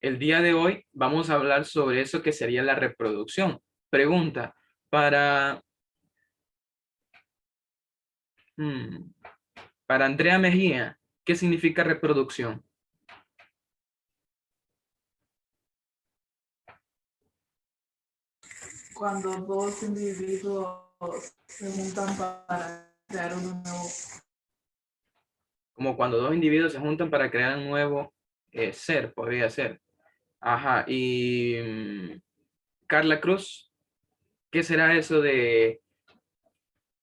el día de hoy vamos a hablar sobre eso que sería la reproducción. Pregunta, para, mm, para Andrea Mejía, ¿qué significa reproducción? Cuando dos individuos se juntan para crear uno nuevo. Como cuando dos individuos se juntan para crear un nuevo ser, podría ser. Ajá, y Carla Cruz, ¿qué será eso de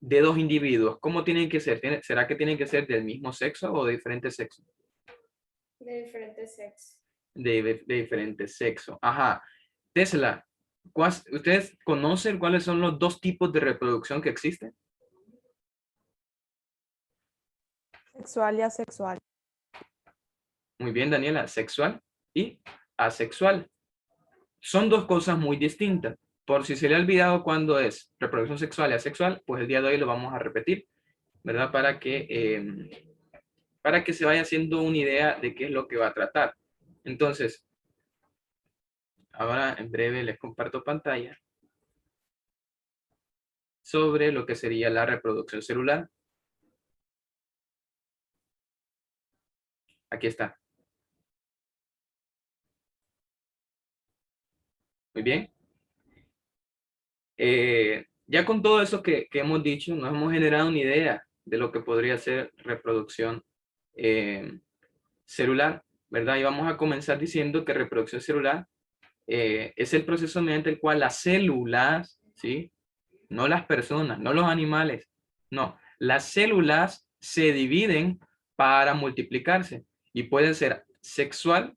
dos individuos? ¿Cómo tienen que ser? ¿Será que tienen que ser del mismo sexo o de diferente sexo? De diferentes sexos. De diferente sexo. Ajá. Tesla, ¿ustedes conocen cuáles son los dos tipos de reproducción que existen? Sexual y asexual. Muy bien, Daniela, sexual y asexual. Son dos cosas muy distintas. Por si se le ha olvidado cuándo es reproducción sexual y asexual, pues el día de hoy lo vamos a repetir, ¿verdad? Para que se vaya haciendo una idea de qué es lo que va a tratar. Entonces, ahora en breve les comparto pantalla sobre lo que sería la reproducción celular. Aquí está. Muy bien. Ya con todo eso que hemos dicho, nos hemos generado una idea de lo que podría ser reproducción celular, ¿verdad? Y vamos a comenzar diciendo que reproducción celular es el proceso mediante el cual las células, ¿sí? No las personas, no los animales, no, las células se dividen para multiplicarse y pueden ser sexual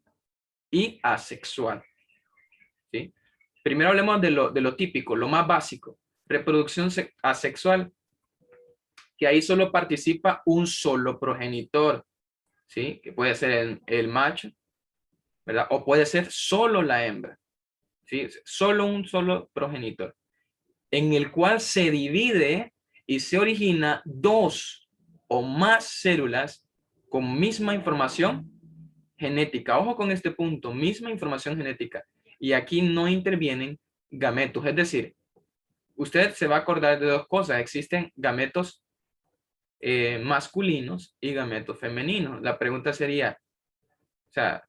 y asexual, ¿sí? Primero hablemos de lo típico, lo más básico, reproducción asexual, que ahí solo participa un solo progenitor, ¿sí? Que puede ser el macho, ¿verdad? O puede ser solo la hembra, ¿sí? Solo un solo progenitor, en el cual se divide y se origina dos o más células con misma información genética. Ojo con este punto, misma información genética. Y aquí no intervienen gametos, es decir, usted se va a acordar de dos cosas. Existen gametos masculinos y gametos femeninos. La pregunta sería, o sea,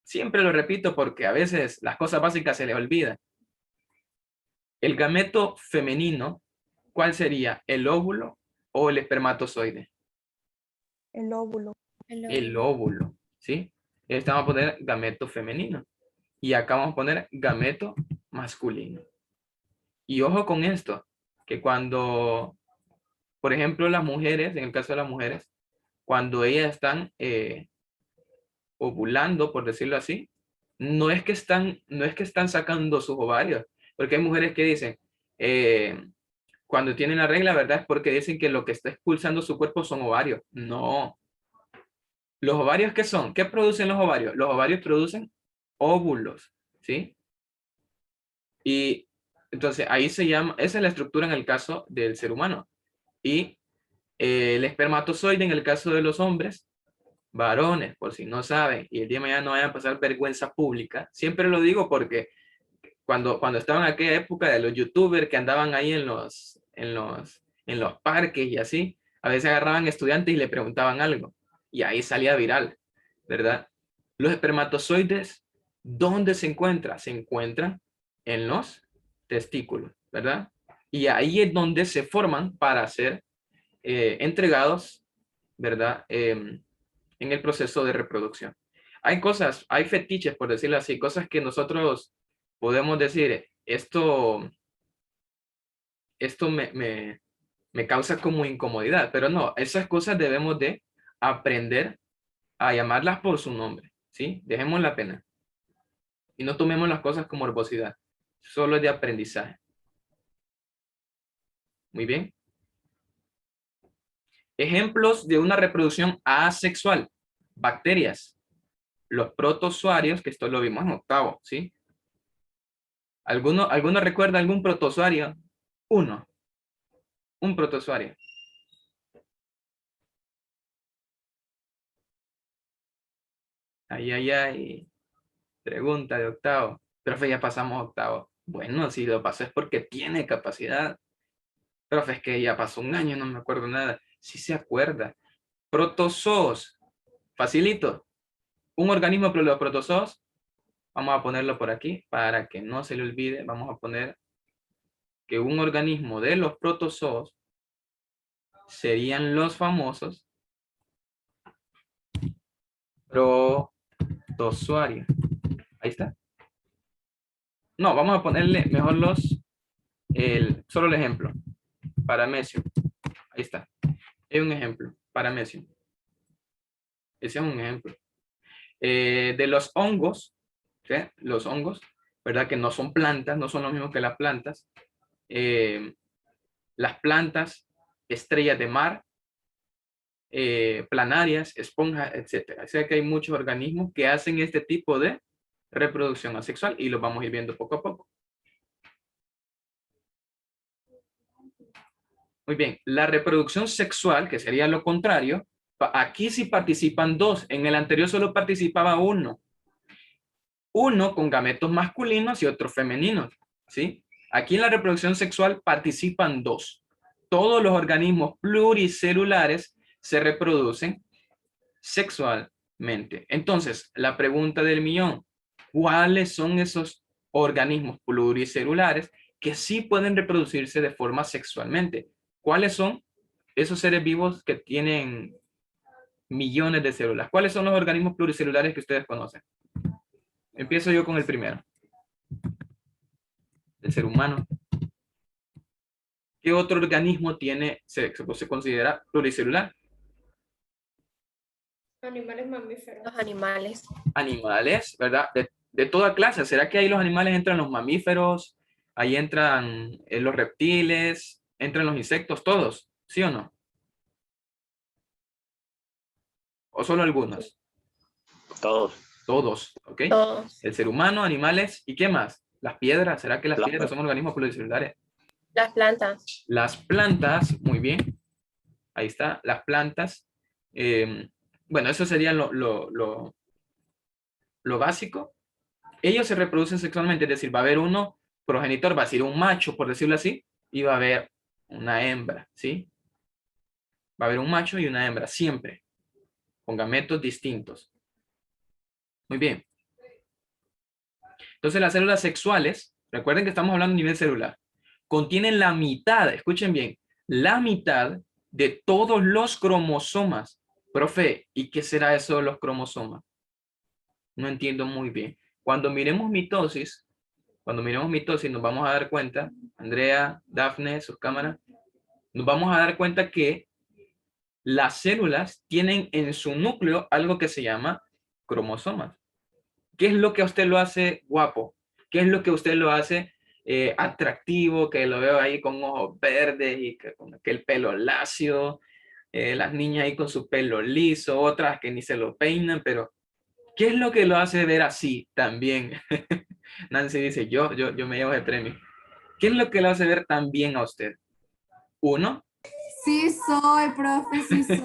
siempre lo repito porque a veces las cosas básicas se les olvidan. El gameto femenino, ¿cuál sería? ¿El óvulo o el espermatozoide? El óvulo. El óvulo, ¿sí? Esta vamos a poner gameto femenino. Y acá vamos a poner gameto masculino. Y ojo con esto, que cuando, por ejemplo, las mujeres, en el caso de las mujeres, cuando ellas están ovulando, por decirlo así, no es que están sacando sus ovarios, porque hay mujeres que dicen, cuando tienen la regla, ¿verdad? Es porque dicen que lo que está expulsando su cuerpo son ovarios. No. ¿Los ovarios qué son? ¿Qué producen los ovarios? Los ovarios producen óvulos, ¿sí? Y entonces ahí se llama, esa es la estructura en el caso del ser humano. Y el espermatozoide en el caso de los hombres, varones, por si no saben, y el día de mañana no vayan a pasar vergüenza pública. Siempre lo digo porque cuando estaba en aquella época de los youtubers que andaban ahí en los parques y así, a veces agarraban estudiantes y le preguntaban algo, y ahí salía viral, ¿verdad? Los espermatozoides, ¿dónde se encuentran? Se encuentran en los testículos, ¿verdad? Y ahí es donde se forman para ser entregados, ¿verdad? En el proceso de reproducción. Hay cosas, hay fetiches, por decirlo así, cosas que nosotros podemos decir, esto me causa como incomodidad, pero no, esas cosas debemos de aprender a llamarlas por su nombre, ¿sí? Dejemos la pena y no tomemos las cosas como morbosidad, solo es de aprendizaje. Muy bien. Ejemplos de una reproducción asexual. Bacterias. Los protozoarios, que esto lo vimos en octavo, ¿sí? ¿Alguno recuerda algún protozoario? Uno. Un protozoario. Ay, ay, ay. Pregunta de octavo. Profe, ya pasamos octavo. Bueno, si lo pasó es porque tiene capacidad. Profe, es que ya pasó un año, no me acuerdo nada. Sí se acuerda. Protozoos. Facilito. Un organismo de los protozoos. Vamos a ponerlo por aquí para que no se le olvide. Vamos a poner que un organismo de los protozoos serían los famosos protozoarios. Ahí está. No, vamos a ponerle mejor solo el ejemplo. Paramecium. Ahí está. Es un ejemplo. Paramecium. Ese es un ejemplo. De los hongos, ¿sí? Los hongos, ¿verdad? Que no son plantas, no son lo mismo que las plantas. Las plantas, estrellas de mar, planarias, esponjas, etc. O sea que hay muchos organismos que hacen este tipo de reproducción asexual y lo vamos a ir viendo poco a poco. Muy bien, la reproducción sexual, que sería lo contrario, aquí sí participan dos, en el anterior solo participaba uno. Uno con gametos masculinos y otro femeninos, ¿sí? Aquí en la reproducción sexual participan dos. Todos los organismos pluricelulares se reproducen sexualmente. Entonces, la pregunta del millón, ¿cuáles son esos organismos pluricelulares que sí pueden reproducirse de forma sexualmente? ¿Cuáles son esos seres vivos que tienen millones de células? ¿Cuáles son los organismos pluricelulares que ustedes conocen? Empiezo yo con el primero. El ser humano. ¿Qué otro organismo tiene, se considera pluricelular? Animales mamíferos. Los animales. Animales, ¿verdad? De toda clase. ¿Será que ahí los animales entran los mamíferos? Ahí entran los reptiles, entran los insectos, todos, ¿sí o no? ¿O solo algunos? Todos. Todos, ¿ok? Todos. El ser humano, animales, ¿y qué más? Las piedras, ¿será que las Plantas. piedras son organismos pluricelulares? Las plantas. Las plantas, muy bien. Ahí está, las plantas. Bueno, eso sería lo básico. Ellos se reproducen sexualmente, es decir, va a haber uno progenitor, va a ser un macho, por decirlo así, y va a haber una hembra, ¿sí? Va a haber un macho y una hembra, siempre, con gametos distintos. Muy bien. Entonces, las células sexuales, recuerden que estamos hablando a nivel celular, contienen la mitad, escuchen bien, la mitad de todos los cromosomas. Profe, ¿y qué será eso de los cromosomas? No entiendo muy bien. Cuando miremos mitosis nos vamos a dar cuenta, Andrea, Dafne, sus cámaras, nos vamos a dar cuenta que las células tienen en su núcleo algo que se llama cromosomas. ¿Qué es lo que a usted lo hace guapo? ¿Qué es lo que a usted lo hace atractivo? Que lo veo ahí con ojos verdes y con aquel pelo lacio, las niñas ahí con su pelo liso, otras que ni se lo peinan, pero ¿qué es lo que lo hace ver así también? Nancy dice, yo me llevo el premio. ¿Qué es lo que lo hace ver tan bien a usted? Uno, Sí soy, profe, sí soy.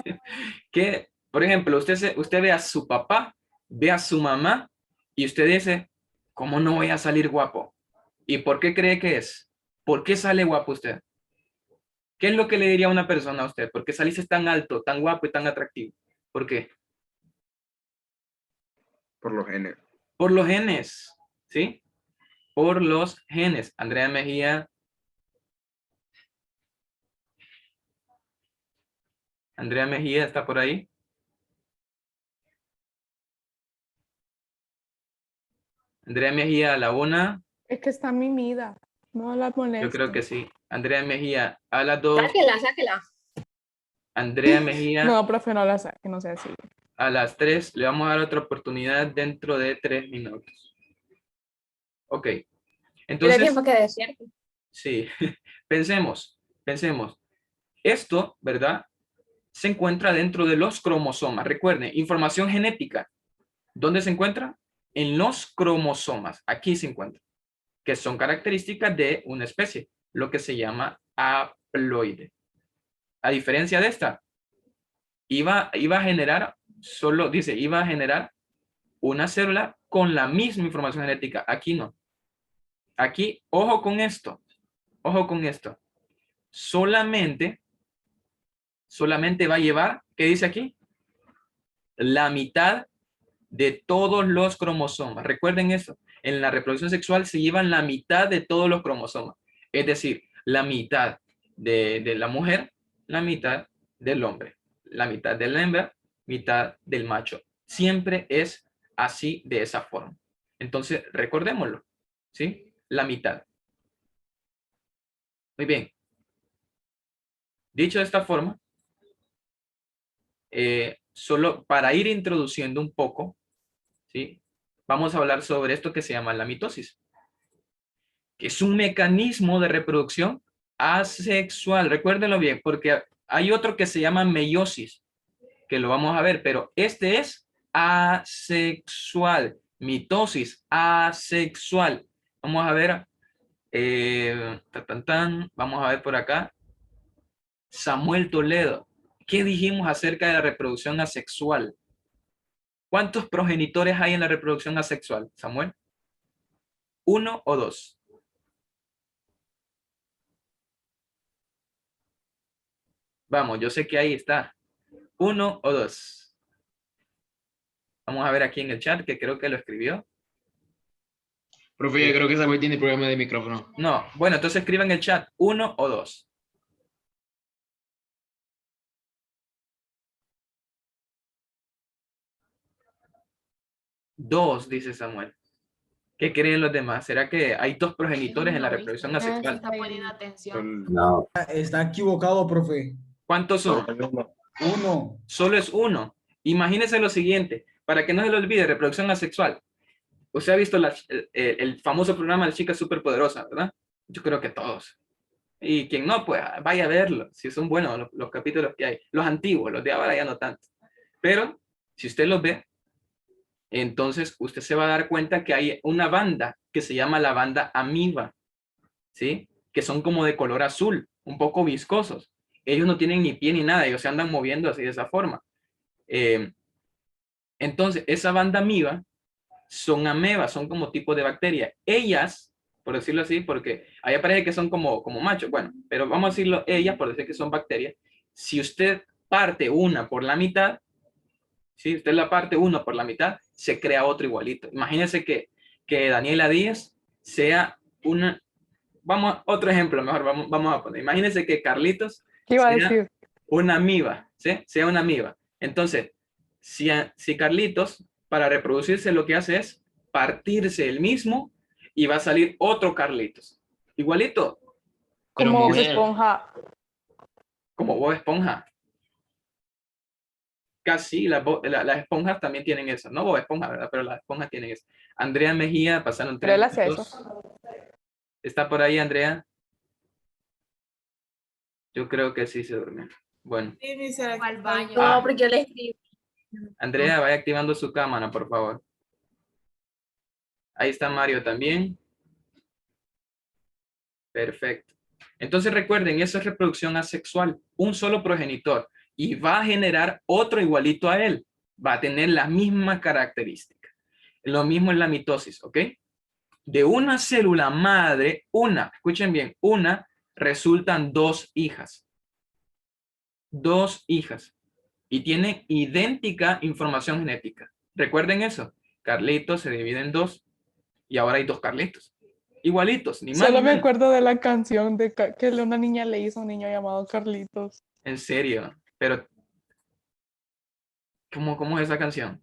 que, por ejemplo, usted ve a su papá, ve a su mamá y usted dice, ¿cómo no voy a salir guapo? ¿Y por qué cree que es? ¿Por qué sale guapo usted? ¿Qué es lo que le diría a una persona a usted? ¿Por qué saliste tan alto, tan guapo y tan atractivo? ¿Por qué? Por los genes. Por los genes, ¿sí? Por los genes. Andrea Mejía. Andrea Mejía está por ahí. Andrea Mejía a la una. Es que está mimida. No la molesta. Yo creo que sí. Andrea Mejía a las dos. Sáquela, sáquela. Andrea Mejía No, profe, no la saque, no sea así. a las 3. Le vamos a dar otra oportunidad dentro de 3 minutos. Ok. Tiene Entonces, tiempo que decir. sí. Pensemos. Esto, ¿verdad? Se encuentra dentro de los cromosomas. Recuerden, información genética. ¿Dónde se encuentra? En los cromosomas. Aquí se encuentra. Que son características de una especie. Lo que se llama haploide. A diferencia de esta, iba a generar una célula con la misma información genética. Aquí no. Aquí, ojo con esto. Ojo con esto. Solamente va a llevar, ¿qué dice aquí? La mitad de todos los cromosomas. Recuerden eso. En la reproducción sexual se llevan la mitad de todos los cromosomas. Es decir, la mitad de la mujer, la mitad del hombre, la mitad de la hembra, mitad del macho. Siempre es así, de esa forma. Entonces, recordémoslo, ¿sí? La mitad. Muy bien. Dicho de esta forma, solo para ir introduciendo un poco, ¿sí? Vamos a hablar sobre esto que se llama la mitosis, que es un mecanismo de reproducción asexual. Recuérdenlo bien, porque hay otro que se llama meiosis, que lo vamos a ver, pero este es asexual. Mitosis asexual. Vamos a ver, vamos a ver por acá. Samuel Toledo, ¿qué dijimos acerca de la reproducción asexual? ¿Cuántos progenitores hay en la reproducción asexual, Samuel? ¿1 o 2? Vamos, yo sé que ahí está. 1 o 2. Vamos a ver aquí en el chat, que creo que lo escribió. Profe, yo creo que Samuel tiene problema de micrófono. No, bueno, entonces escriban en el chat, 1 o 2. Dos, dice Samuel. ¿Qué creen los demás? ¿Será que hay 2 progenitores en la reproducción asexual? Está poniendo atención. No. Está equivocado, profe. ¿Cuántos son? Uno. Solo es 1. Imagínense lo siguiente, para que no se lo olvide, reproducción asexual. Usted ha visto el famoso programa de Chicas Superpoderosas, ¿verdad? Yo creo que todos. Y quien no, pues vaya a verlo, si son buenos los capítulos que hay. Los antiguos, los de ahora ya no tanto. Pero, si usted los ve, entonces usted se va a dar cuenta que hay una banda que se llama la banda amiba, ¿sí? Que son como de color azul, un poco viscosos. Ellos no tienen ni pie ni nada, ellos se andan moviendo así de esa forma. Entonces, esa banda amiba son amebas, son como tipo de bacteria. Ellas, por decirlo así, porque allá parece que son como machos, bueno, pero vamos a decirlo ellas, por decir que son bacterias. Si usted parte una por la mitad, si usted la parte uno por la mitad, se crea otro igualito. Imagínense que Daniela Díaz sea una, otro ejemplo mejor, vamos a poner, imagínense que Carlitos ¿Qué iba a sea decir? una amiba, ¿sí? Sea una amiba. Entonces, si Carlitos, para reproducirse, lo que hace es partirse el mismo y va a salir otro Carlitos. Igualito. Pero Como mujer. esponja. Como Bob Esponja. Casi, las esponjas también tienen eso. No Bob Esponja, ¿verdad? Pero las esponjas tienen eso. Andrea Mejía, pasaron 3 Pero él hace minutos. eso. ¿Está por ahí, Andrea? Yo creo que sí se durmió. Bueno. Sí, mister, Fue al baño. Ah. No, porque yo le escribí. Andrea, vaya activando su cámara, por favor. Ahí está Mario también. Perfecto. Entonces recuerden, eso es reproducción asexual. Un solo progenitor. Y va a generar otro igualito a él. Va a tener la misma característica. Lo mismo en la mitosis, ¿ok? De una célula madre, escuchen bien, resultan 2 hijas. 2 hijas. Y tienen idéntica información genética. Recuerden eso. Carlitos se divide en 2 y ahora hay 2 Carlitos. Igualitos, ni más Solo ni me menos. acuerdo de la canción de que una niña le hizo a un niño llamado Carlitos. En serio, pero ¿cómo es esa canción?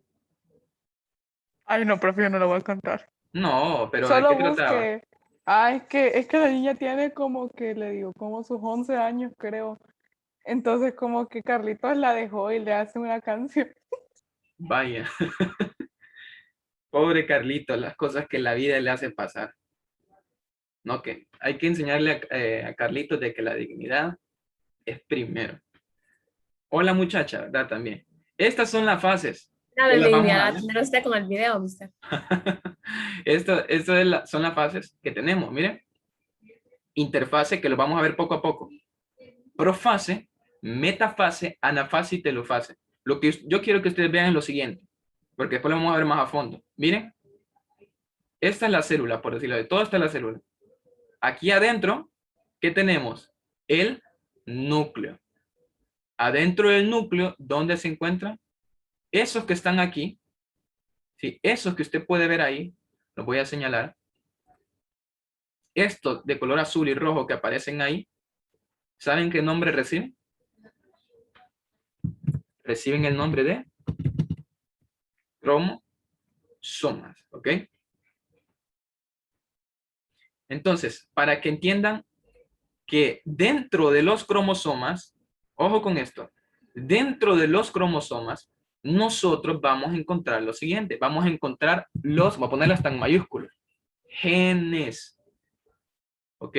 Ay, no, prefiero no lo voy a cantar. No, pero ¿de Solo qué trataba? busque. Ah, es que la niña tiene como que, le digo, como sus 11 años, creo. Entonces, como que Carlitos la dejó y le hace una canción. Vaya. Pobre Carlitos, las cosas que la vida le hace pasar. No, que hay que enseñarle a Carlitos de que la dignidad es primero. Hola muchacha, ¿verdad? También. Estas son las fases. Nada, que las vamos a dignidad. ver. No esté con el video, mister. Son las fases que tenemos. Miren. Interfase, que lo vamos a ver poco a poco. Profase, metafase, anafase y telofase. Lo que yo quiero que ustedes vean es lo siguiente. porque después lo vamos a ver más a fondo. Miren, esta es la célula, por decirlo de todo, esta es la célula. Aquí adentro, ¿qué tenemos? El núcleo. Adentro del núcleo, ¿dónde se encuentran? Esos que están aquí, ¿sí? Esos que usted puede ver ahí, los voy a señalar. Estos de color azul y rojo que aparecen ahí, ¿saben qué nombre reciben? Reciben el nombre de cromosomas, ¿ok? Entonces, para que entiendan que dentro de los cromosomas, ojo con esto, dentro de los cromosomas, nosotros vamos a encontrar lo siguiente, vamos a encontrar voy a ponerlo hasta en mayúsculas, genes, ¿ok?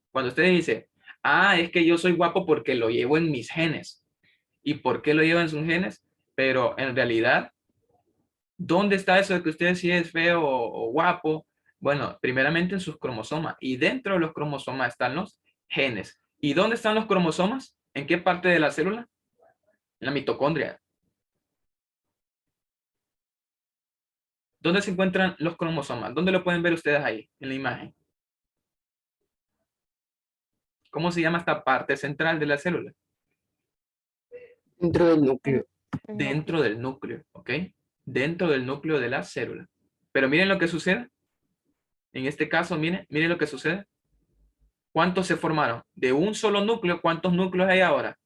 Cuando usted dice, ah, es que yo soy guapo porque lo llevo en mis genes. ¿Y por qué lo llevo en sus genes? Pero en realidad, ¿dónde está eso de que usted sí es feo o guapo? Bueno, primeramente en sus cromosomas. Y dentro de los cromosomas están los genes. ¿Y dónde están los cromosomas? ¿En qué parte de la célula? En la mitocondria. ¿Dónde se encuentran los cromosomas? ¿Dónde lo pueden ver ustedes ahí, en la imagen? ¿Cómo se llama esta parte central de la célula? Dentro del núcleo. Dentro del núcleo, ¿ok? Dentro del núcleo de la célula. Pero miren lo que sucede. En este caso, miren lo que sucede. ¿Cuántos se formaron? De un solo núcleo, ¿cuántos núcleos hay ahora?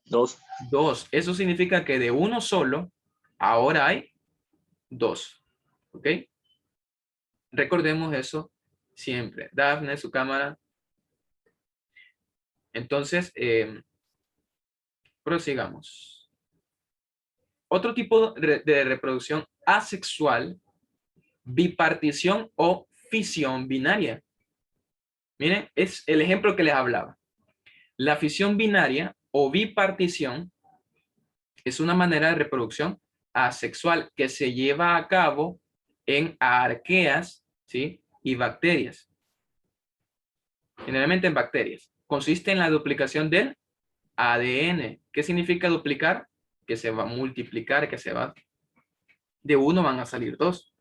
2. 2. Eso significa que de uno solo, ahora hay 2. ¿Ok? Recordemos eso siempre. Dafne, su cámara. Entonces, prosigamos. Otro tipo de reproducción asexual, bipartición o fisión binaria. Miren, es el ejemplo que les hablaba. La fisión binaria o bipartición es una manera de reproducción asexual que se lleva a cabo en arqueas, ¿sí? Y bacterias. Generalmente en bacterias. Consiste en la duplicación del ADN. ¿Qué significa duplicar? Que se va a multiplicar, que se va... De uno van a salir 2.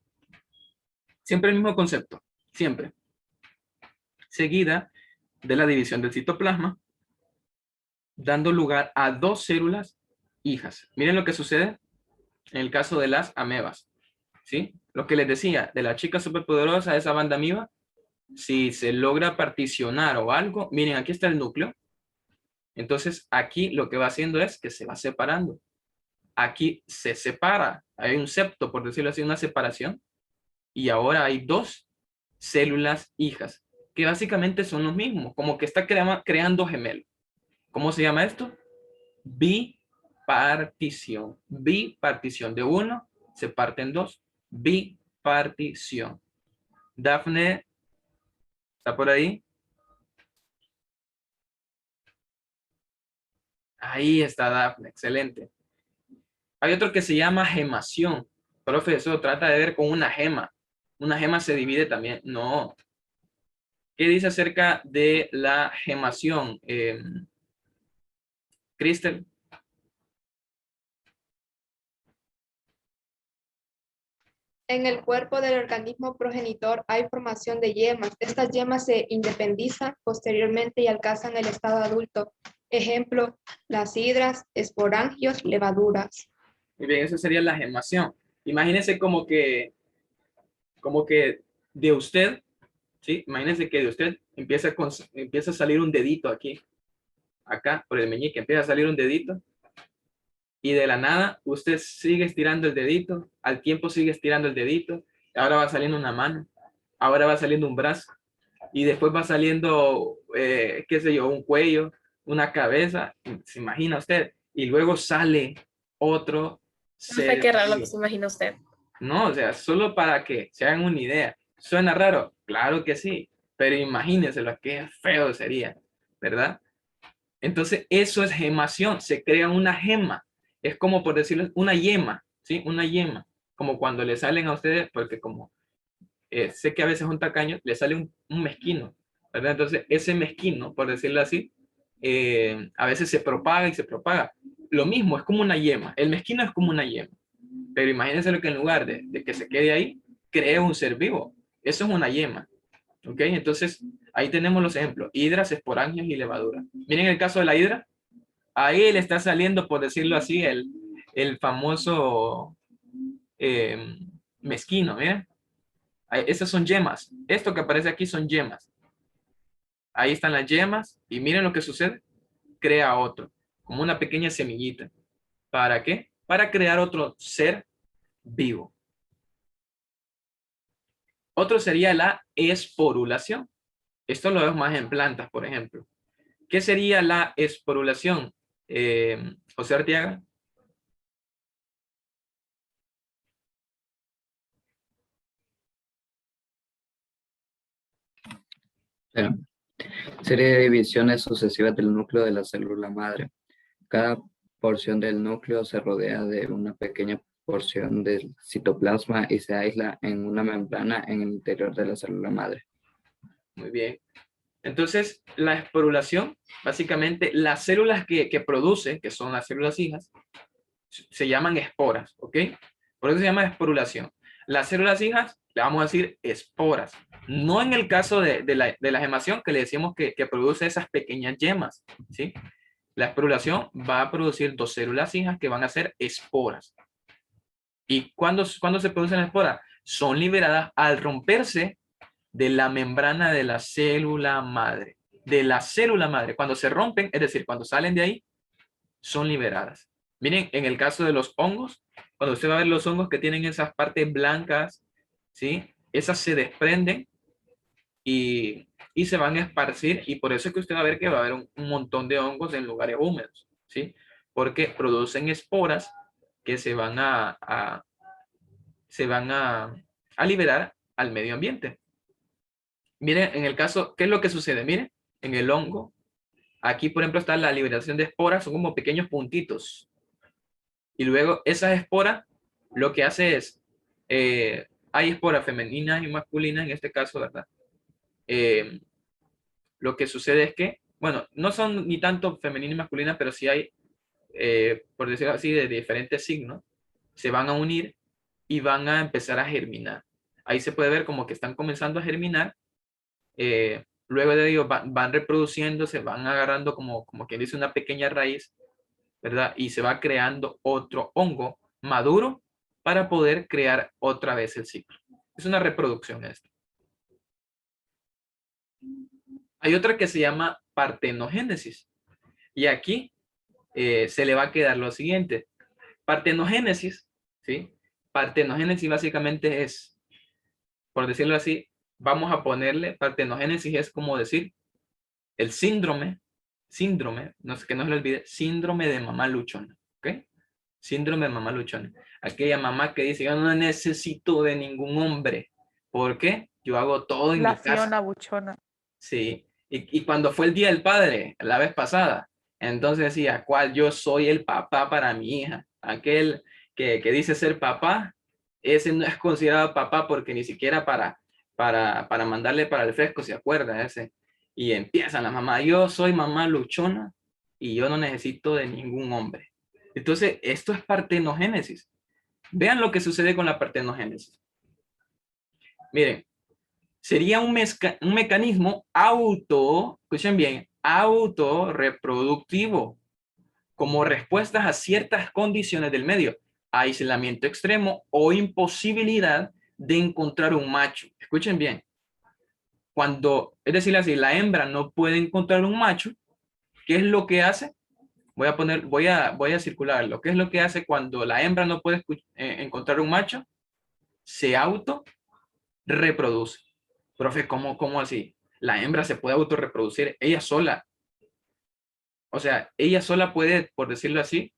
Siempre el mismo concepto. Siempre. Seguida de la división del citoplasma, dando lugar a 2 células hijas. Miren lo que sucede en el caso de las amebas, ¿sí? Lo que les decía, de la chica superpoderosa, esa banda amiba, si se logra particionar o algo, miren, aquí está el núcleo. Entonces, aquí lo que va haciendo es que se va separando. Aquí se separa, hay un septo, por decirlo así, una separación, y ahora hay 2 células hijas, que básicamente son los mismos, como que está creando gemelos. ¿Cómo se llama esto? Bipartición. Bipartición. De uno se parte en 2. Bipartición. Dafne, ¿está por ahí? Ahí está Dafne, excelente. Hay otro que se llama gemación. Profe, eso trata de ver con una gema. Una gema se divide también. No. ¿Qué dice acerca de la gemación? Cristel. En el cuerpo del organismo progenitor hay formación de yemas. Estas yemas se independizan posteriormente y alcanzan el estado adulto. Ejemplo, las hidras, esporangios, levaduras. Muy bien, eso sería la gemación. Imagínense como que de usted, ¿sí? Imagínense que de usted empieza a salir un dedito aquí, acá, por el meñique, empieza a salir un dedito, y de la nada usted sigue estirando el dedito, al tiempo sigue estirando el dedito, ahora va saliendo una mano, ahora va saliendo un brazo, y después va saliendo, qué sé yo, un cuello, una cabeza, se imagina usted, y luego sale otro ser. Qué raro lo que se imagina usted. No, o sea, solo para que se hagan una idea. ¿Suena raro? Claro que sí, pero imagínense lo que feo sería, ¿verdad? Entonces, eso es gemación, se crea una gema. Es como, por decirlo, una yema, ¿sí? Una yema. Como cuando le salen a ustedes, porque como sé que a veces son tacaños, le sale un mezquino, ¿verdad? Entonces, ese mezquino, por decirlo así, a veces se propaga y se propaga. lo mismo, es como una yema. El mezquino es como una yema. Pero imagínense lo que en lugar de que se quede ahí, crea un ser vivo. Eso es una yema. ¿Ok? Entonces, ahí tenemos los ejemplos. Hidras, esporangios y levadura. Miren el caso de la hidra. Ahí le está saliendo, por decirlo así, el famoso mezquino. Miren. Esas son yemas. Esto que aparece aquí son yemas. Ahí están las yemas. Y miren lo que sucede. Crea otro. Como una pequeña semillita. ¿Para qué? Para crear otro ser vivo. Otro sería la esporulación. Esto lo vemos más en plantas, por ejemplo. ¿Qué sería la esporulación? José Arteaga. Pero, serie de divisiones sucesivas del núcleo de la célula madre. Cada porción del núcleo se rodea de una pequeña porción del citoplasma y se aísla en una membrana en el interior de la célula madre. Muy bien. Entonces, la esporulación, básicamente, las células que produce, que son las células hijas, se llaman esporas, ¿ok? Por eso se llama esporulación. Las células hijas, le vamos a decir esporas. No en el caso de la gemación, que le decimos que produce esas pequeñas yemas, ¿sí? La esporulación va a producir dos células hijas que van a ser esporas. ¿Y cuándo se producen las esporas? Son liberadas al romperse de la membrana de la célula madre. De la célula madre. Cuando se rompen, es decir, cuando salen de ahí, son liberadas. Miren, en el caso de los hongos, cuando usted va a ver los hongos que tienen esas partes blancas, ¿sí? Esas se desprenden y se van a esparcir, y por eso es que usted va a ver que va a haber un montón de hongos en lugares húmedos, ¿sí? Porque producen esporas que se van a liberar al medio ambiente. Miren, en el caso, ¿qué es lo que sucede? Miren, en el hongo, aquí por ejemplo está la liberación de esporas, son como pequeños puntitos. Y luego esas esporas, lo que hace es, hay esporas femeninas y masculinas en este caso, ¿verdad? Lo que sucede es que, bueno, no son ni tanto femeninas y masculinas, pero sí hay, por decirlo así, de diferentes signos, se van a unir y van a empezar a germinar. Ahí se puede ver como que están comenzando a germinar. Luego de ello van reproduciéndose, van agarrando como quien dice una pequeña raíz, ¿verdad? Y se va creando otro hongo maduro para poder crear otra vez el ciclo. Es una reproducción esto. Hay otra que se llama partenogénesis. Y aquí se le va a quedar lo siguiente. Partenogénesis, ¿sí? Partenogénesis básicamente es, por decirlo así, vamos a ponerle, partenogénesis es como decir el síndrome, no sé que no se le olvide, síndrome de mamá luchona, ¿ok? Síndrome de mamá luchona. Aquella mamá que dice, yo no necesito de ningún hombre. ¿Por qué? Yo hago todo en La mi casa. Fiona buchona. Sí. Y cuando fue el Día del Padre, la vez pasada, entonces decía, ¿cuál? Yo soy el papá para mi hija. Aquel que dice ser papá, ese no es considerado papá porque ni siquiera para mandarle para el fresco, ¿se acuerda? Ese. Y empiezan las mamás, yo soy mamá luchona y yo no necesito de ningún hombre. Entonces, esto es partenogénesis. Vean lo que sucede con la partenogénesis. Miren, sería un mecanismo escuchen bien, autorreproductivo, como respuestas a ciertas condiciones del medio, aislamiento extremo o imposibilidad de encontrar un macho. Escuchen bien. Es decir, así, la hembra no puede encontrar un macho, ¿qué es lo que hace? Voy a circularlo. ¿Qué es lo que hace cuando la hembra no puede encontrar un macho? Se auto reproduce. Profe, ¿cómo así? La hembra se puede autorreproducir ella sola. O sea, ella sola puede, por decirlo así,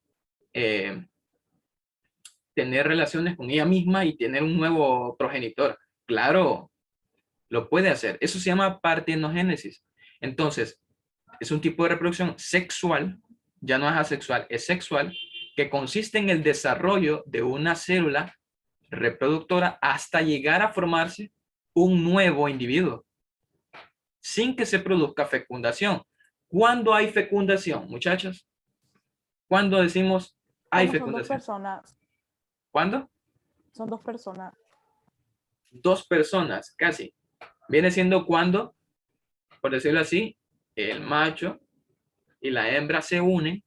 tener relaciones con ella misma y tener un nuevo progenitor. Claro, lo puede hacer. Eso se llama partenogénesis. Entonces, es un tipo de reproducción sexual, ya no es asexual, es sexual, que consiste en el desarrollo de una célula reproductora hasta llegar a formarse un nuevo individuo, sin que se produzca fecundación. ¿Cuándo hay fecundación, muchachos? ¿Cuándo decimos hay Como son dos fecundación? personas. ¿Cuándo? Son dos personas. Dos personas, casi. Viene siendo cuando, por decirlo así, el macho y la hembra se unen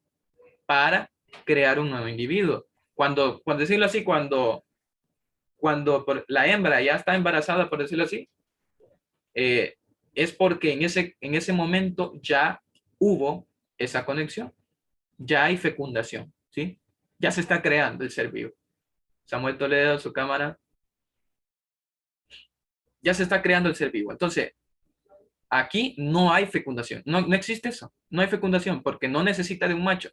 para crear un nuevo individuo. Cuando decirlo así, cuando la hembra ya está embarazada, por decirlo así, es porque en ese momento ya hubo esa conexión, ya hay fecundación, ¿sí? Ya se está creando el ser vivo. Samuel Toledo, su cámara, ya se está creando el ser vivo. Entonces, aquí no hay fecundación, no existe eso, no hay fecundación porque no necesita de un macho.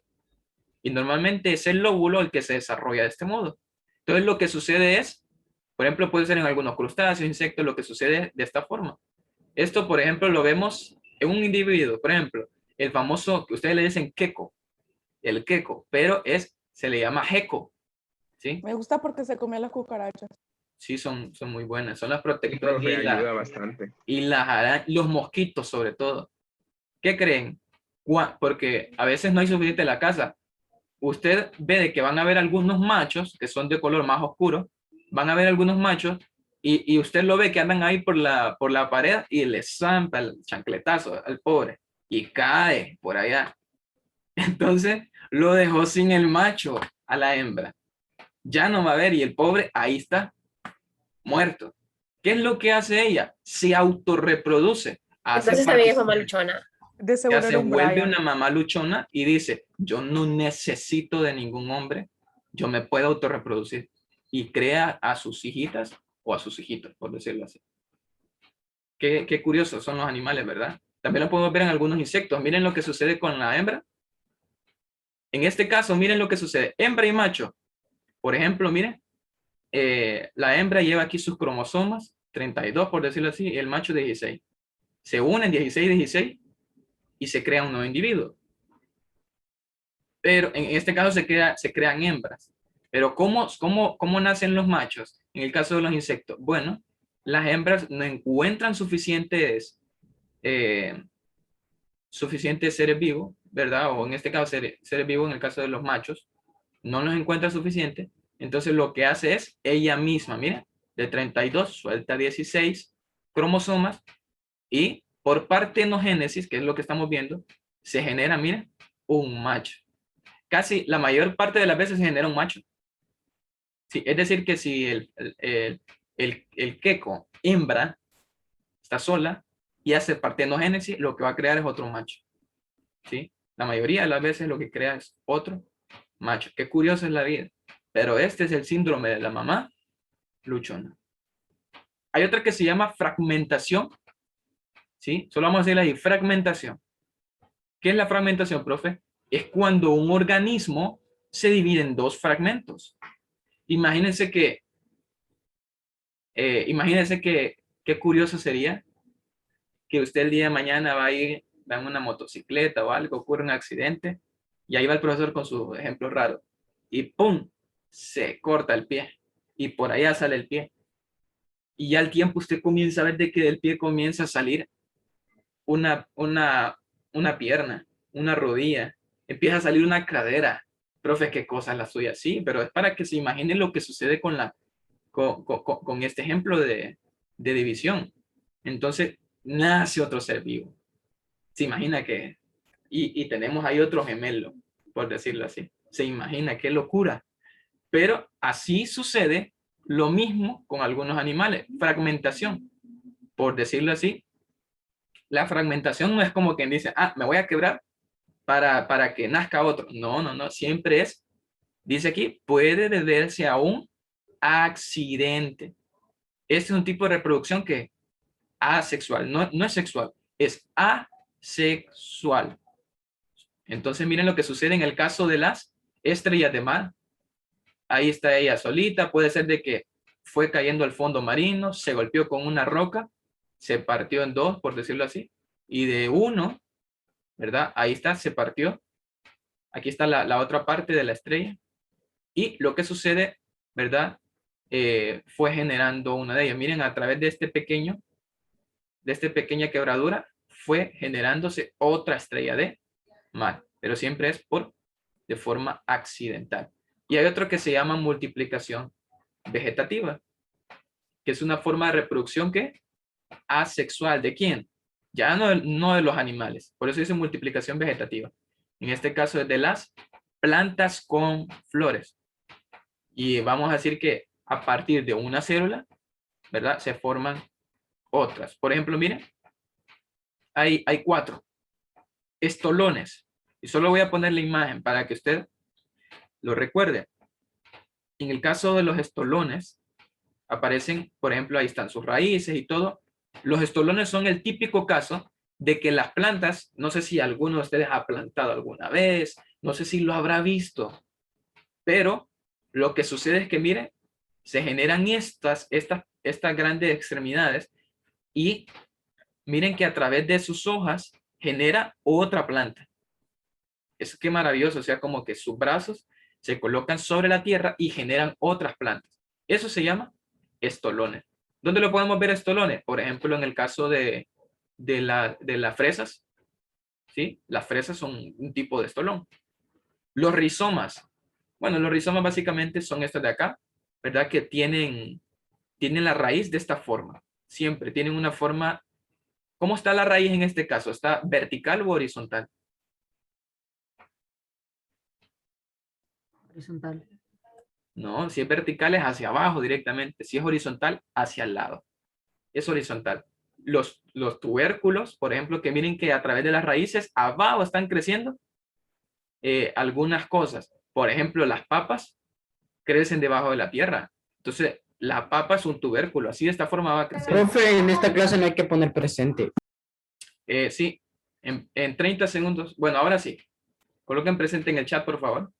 Y normalmente es el lóbulo el que se desarrolla de este modo. Entonces, lo que sucede es, por ejemplo, puede ser en algunos crustáceos, insectos, lo que sucede de esta forma. Esto, por ejemplo, lo vemos en un individuo, por ejemplo, el famoso, que ustedes le dicen queco, el queco, pero se le llama gecko, ¿sí? Me gusta porque se comían las cucarachas. Sí, son muy buenas, son las Sí, protectoras profe, ayuda bastante. y los mosquitos sobre todo. ¿Qué creen? Porque a veces no hay suficiente en la casa. Usted ve de que van a haber algunos machos que son de color más oscuro, van a haber algunos machos y usted lo ve que andan ahí por la pared y le zampa el chancletazo al pobre y cae por allá. Entonces lo dejó sin el macho a la hembra. Ya no va a haber y el pobre ahí está muerto. ¿Qué es lo que hace ella? Se autorreproduce. Entonces también es mamá luchona. De Ya seguro se era un vuelve Brian. una mamá luchona y dice, yo no necesito de ningún hombre, yo me puedo autorreproducir. Y crea a sus hijitas o a sus hijitos, por decirlo así. Qué curiosos son los animales, ¿verdad? También lo podemos ver en algunos insectos. Miren lo que sucede con la hembra. En este caso, miren lo que sucede. Hembra y macho. Por ejemplo, miren, la hembra lleva aquí sus cromosomas, 32 por decirlo así, y el macho 16. Se unen 16 y se crea un nuevo individuo. Pero en este caso se crean hembras. Pero ¿cómo nacen los machos? En el caso de los insectos, bueno, las hembras no encuentran suficientes seres vivos, ¿verdad? O en este caso seres vivos en el caso de los machos, no los encuentra suficientes. Entonces lo que hace es ella misma, mira, de 32 suelta 16 cromosomas y por partenogénesis, que es lo que estamos viendo, se genera, mira, un macho. Casi la mayor parte de las veces se genera un macho. Sí, es decir, que si el queco hembra está sola y hace partenogénesis, lo que va a crear es otro macho. ¿Sí? La mayoría de las veces lo que crea es otro macho. Qué curioso es la vida. Pero este es el síndrome de la mamá luchona. Hay otra que se llama fragmentación. ¿Sí? Solo vamos a decirle ahí, fragmentación. ¿Qué es la fragmentación, profe? Es cuando un organismo se divide en dos fragmentos. Imagínense qué curioso sería que usted el día de mañana va en una motocicleta o algo, ocurre un accidente y ahí va el profesor con su ejemplo raro y ¡pum! Se corta el pie y por allá sale el pie. Y ya al tiempo usted comienza a ver de que del pie comienza a salir una pierna, una rodilla, empieza a salir una cadera. Profe, qué cosa es la suya. Sí, pero es para que se imagine lo que sucede con este ejemplo de división. Entonces, nace otro ser vivo. Se imagina que, y tenemos ahí otro gemelo, por decirlo así. Se imagina, qué locura. Pero así sucede lo mismo con algunos animales. Fragmentación, por decirlo así. La fragmentación no es como quien dice, me voy a quebrar para que nazca otro. No, siempre dice aquí, puede deberse a un accidente. Este es un tipo de reproducción que asexual, no es sexual, es asexual. Entonces miren lo que sucede en el caso de las estrellas de mar. Ahí está ella solita, puede ser de que fue cayendo al fondo marino, se golpeó con una roca, se partió en dos, por decirlo así, y de uno, ¿verdad? Ahí está, se partió. Aquí está la otra parte de la estrella. Y lo que sucede, ¿verdad? Fue generando una de ellas. Miren, a través de esta pequeña quebradura, fue generándose otra estrella de mar. Pero siempre es por de forma accidental. Y hay otro que se llama multiplicación vegetativa, que es una forma de reproducción que asexual. ¿De quién? Ya no de los animales. Por eso dice multiplicación vegetativa. En este caso es de las plantas con flores. Y vamos a decir que a partir de una célula, ¿verdad? Se forman otras. Por ejemplo, miren, hay 4 estolones. Y solo voy a poner la imagen para que usted lo recuerde. En el caso de los estolones, aparecen, por ejemplo, ahí están sus raíces y todo. Los estolones son el típico caso de que las plantas, no sé si alguno de ustedes ha plantado alguna vez, no sé si lo habrá visto, pero lo que sucede es que, miren, se generan estas grandes extremidades y miren que a través de sus hojas genera otra planta. Es que maravilloso, o sea, como que sus brazos se colocan sobre la tierra y generan otras plantas. Eso se llama estolones. ¿Dónde lo podemos ver estolones? Por ejemplo, en el caso de las fresas, ¿sí? Las fresas son un tipo de estolón. Los rizomas. Bueno, los rizomas básicamente son estos de acá, ¿verdad? Que tienen la raíz de esta forma. Siempre tienen una forma. ¿Cómo está la raíz en este caso? ¿Está vertical o horizontal? Horizontal. No, si es vertical es hacia abajo directamente. Si es horizontal, hacia el lado. Es horizontal. Los tubérculos, por ejemplo, que miren que a través de las raíces abajo están creciendo algunas cosas. Por ejemplo, las papas crecen debajo de la tierra. Entonces, la papa es un tubérculo. Así de esta forma va a crecer. Profe, en esta clase no hay que poner presente. Sí, en 30 segundos. Bueno, ahora sí. Coloquen presente en el chat, por favor.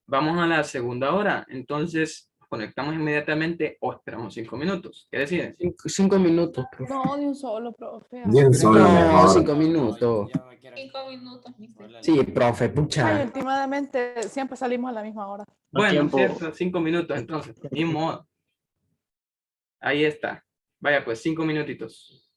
Vamos a la segunda hora. Entonces, conectamos inmediatamente o esperamos 5 minutos. ¿Qué deciden? 5 minutos, profe. No, de un solo, profe. De un solo, No, mejor. 5 minutos. 5 minutos, mister. Sí, profe, Ay, pucha. últimamente siempre salimos a la misma hora. Bueno, tiempo. cierto, 5 minutos entonces. Ni modo. Ahí está. Vaya, pues 5 minutitos.